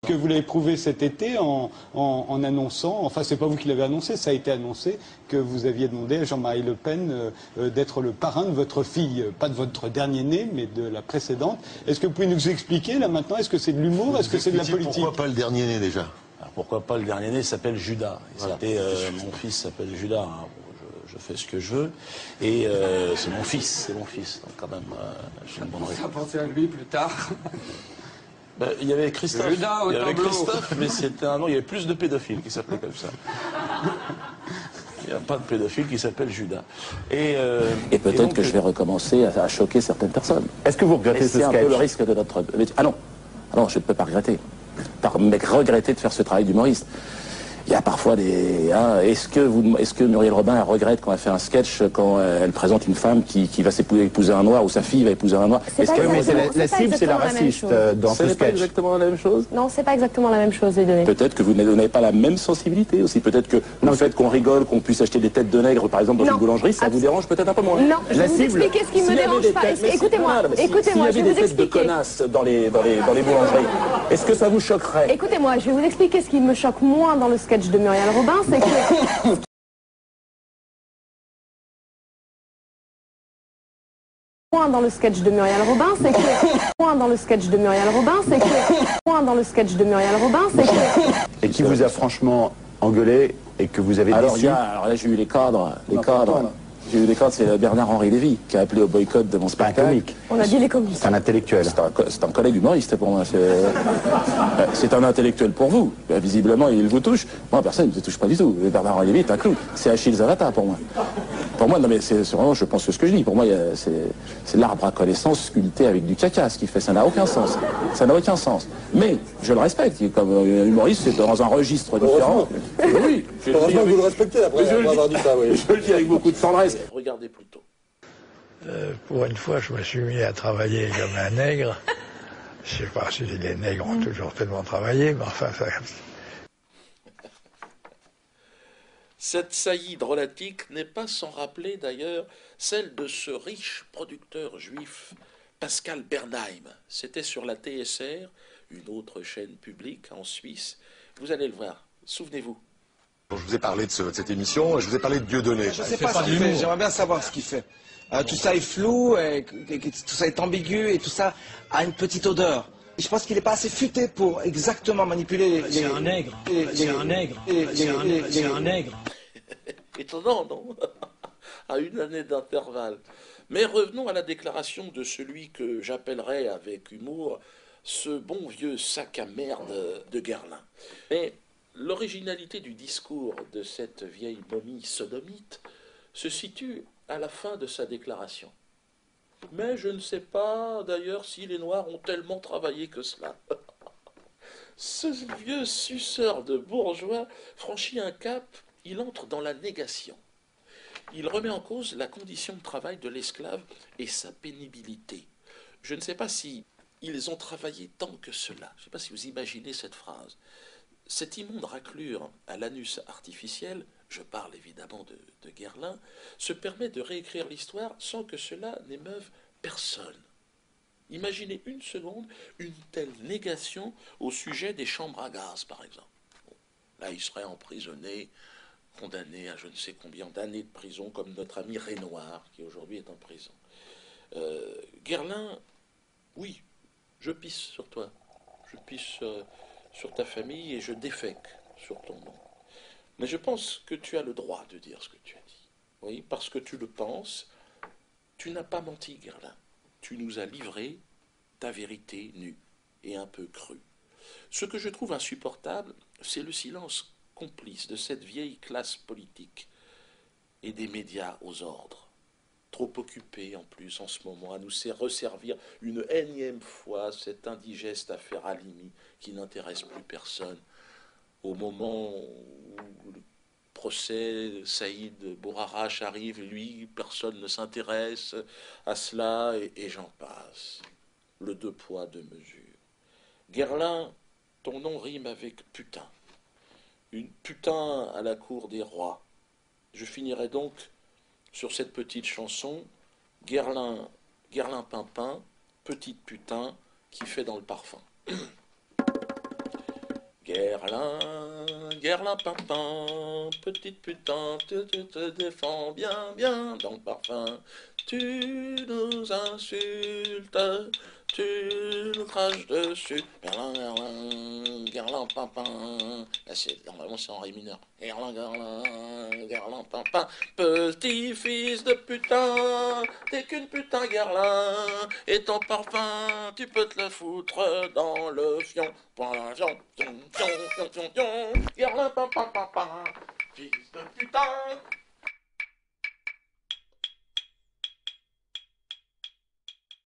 Que vous l'avez prouvé cet été en annonçant, enfin c'est pas vous qui l'avez annoncé, ça a été annoncé que vous aviez demandé à Jean-Marie Le Pen d'être le parrain de votre fille, pas de votre dernier-né, mais de la précédente. Est-ce que vous pouvez nous expliquer là maintenant, est-ce que c'est de l'humour, est-ce que c'est de la politique? Pourquoi pas le dernier-né déjà? Alors, pourquoi pas le dernier-né s'appelle Judas. Voilà. Mon fils s'appelle Judas. Hein. Je fais ce que je veux. Et c'est mon fils. Donc quand même, j'ai une bonne raison. Ça pensé à lui plus tard. Ben, il y avait Christophe, Judas au tableau. mais c'était un nom, il y avait plus de pédophiles qui s'appelaient comme ça. Il n'y a pas de pédophile qui s'appelle Judas. Et peut-être que je vais recommencer à choquer certaines personnes. Est-ce que vous regrettez ce sketch? C'est un peu le risque de notre métier. Ah non, je ne peux pas regretter. Mais regretter de faire ce travail d'humoriste. Il y a parfois des... Hein, est-ce que Muriel Robin regrette quand elle fait un sketch, quand elle présente une femme qui va épouser un noir, ou sa fille va épouser un noir? Est-ce que la cible, c'est la raciste dans ce sketch? C'est pas exactement la même chose? Non, c'est pas exactement la même chose, les données. Peut-être que vous n'avez pas la même sensibilité aussi. Peut-être que le fait qu'on rigole, qu'on puisse acheter des têtes de nègres, par exemple, dans une boulangerie, ça vous dérange peut-être un peu moins. Non, je vais vous expliquer ce qui me dérange pas. Écoutez-moi, s'il y avait des têtes de connasses dans les boulangeries, est-ce que ça vous choquerait? Écoutez-moi, je vais vous expliquer ce qui me choque moins dans le sketch de Muriel Robin, c'est que... dans le sketch de Muriel Robin, c'est que... Et qui vous a franchement engueulé et que vous avez déçu? Alors là, j'ai eu les cadres. J'ai eu des cadres, c'est Bernard-Henri Lévy qui a appelé au boycott de mon spectacle. On a dit les communistes. C'est un intellectuel. C'est un collègue humoriste pour moi. C'est un intellectuel pour vous. Visiblement, il vous touche. Moi, personne ne me touche pas du tout. Bernard-Henri Lévy est un clou. C'est Achille Zavata pour moi. Pour moi, non mais c'est vraiment, je pense que ce que je dis, pour moi, c'est l'arbre à connaissance sculpté avec du caca, ce qu'il fait. Ça n'a aucun sens. Ça n'a aucun sens. Mais je le respecte. Comme humoriste, c'est dans un registre différent. Oui. Heureusement que vous le respectez après avoir dit ça, oui. Je le dis avec beaucoup de tendresse. Regardez plutôt. Pour une fois, je me suis mis à travailler comme un nègre. Je ne sais pas si les nègres ont toujours tellement travaillé, mais enfin, ça... Cette saillie drôlatique n'est pas sans rappeler d'ailleurs celle de ce riche producteur juif, Pascal Bernheim. C'était sur la TSR, une autre chaîne publique en Suisse. Vous allez le voir, souvenez-vous. Je vous ai parlé de cette émission, je vous ai parlé de Dieudonné. Je ne sais pas ce qu'il fait, j'aimerais bien savoir ce qu'il fait. Tout ça est flou, tout ça est ambigu et tout ça a une petite odeur. Je pense qu'il n'est pas assez futé pour exactement manipuler les... C'est un nègre. C'est un nègre. C'est un nègre. Étonnant, non? À une année d'intervalle. Mais revenons à la déclaration de celui que j'appellerais avec humour ce bon vieux sac à merde de Guerlain. Mais l'originalité du discours de cette vieille momie sodomite se situe à la fin de sa déclaration. Mais je ne sais pas d'ailleurs si les Noirs ont tellement travaillé que cela. Ce vieux suceur de bourgeois franchit un cap, il entre dans la négation. Il remet en cause la condition de travail de l'esclave et sa pénibilité. Je ne sais pas si ils ont travaillé tant que cela. Je ne sais pas si vous imaginez cette phrase. Cette immonde raclure à l'anus artificiel, je parle évidemment de Guerlain, se permet de réécrire l'histoire sans que cela n'émeuve personne. Imaginez une seconde une telle négation au sujet des chambres à gaz, par exemple. Bon, là, il serait emprisonné, condamné à je ne sais combien d'années de prison, comme notre ami Renoir, qui aujourd'hui est en prison. Guerlain, oui, je pisse sur toi, je pisse sur ta famille et je défèque sur ton nom. Mais je pense que tu as le droit de dire ce que tu as dit. Oui, parce que tu le penses, tu n'as pas menti, Guerlain. Tu nous as livré ta vérité nue et un peu crue. Ce que je trouve insupportable, c'est le silence complice de cette vieille classe politique et des médias aux ordres. Trop occupés en plus en ce moment à nous resservir une énième fois cette indigeste affaire Halimi qui n'intéresse plus personne. Au moment où le procès Saïd Bourarache arrive, lui, personne ne s'intéresse à cela et j'en passe. Le deux poids, deux mesures. Guerlain, ton nom rime avec putain. Une putain à la cour des rois. Je finirai donc sur cette petite chanson, Guerlain Pimpin, petite putain qui fait dans le parfum. Guerlain, pimpin, petite putain, tu te défends bien, bien dans le parfum. Tu nous insultes, tu nous craches dessus. Guerlain, pimpin. Là, normalement, c'est en ré mineur. Guerlain, pimpin. Petit fils de putain, t'es qu'une putain, Guerlain. Et ton parfum, tu peux te le foutre dans le fion. Fion, fion, fion, fion, fion, fion. Guerlain, pimpin, pimpin. Fils de putain.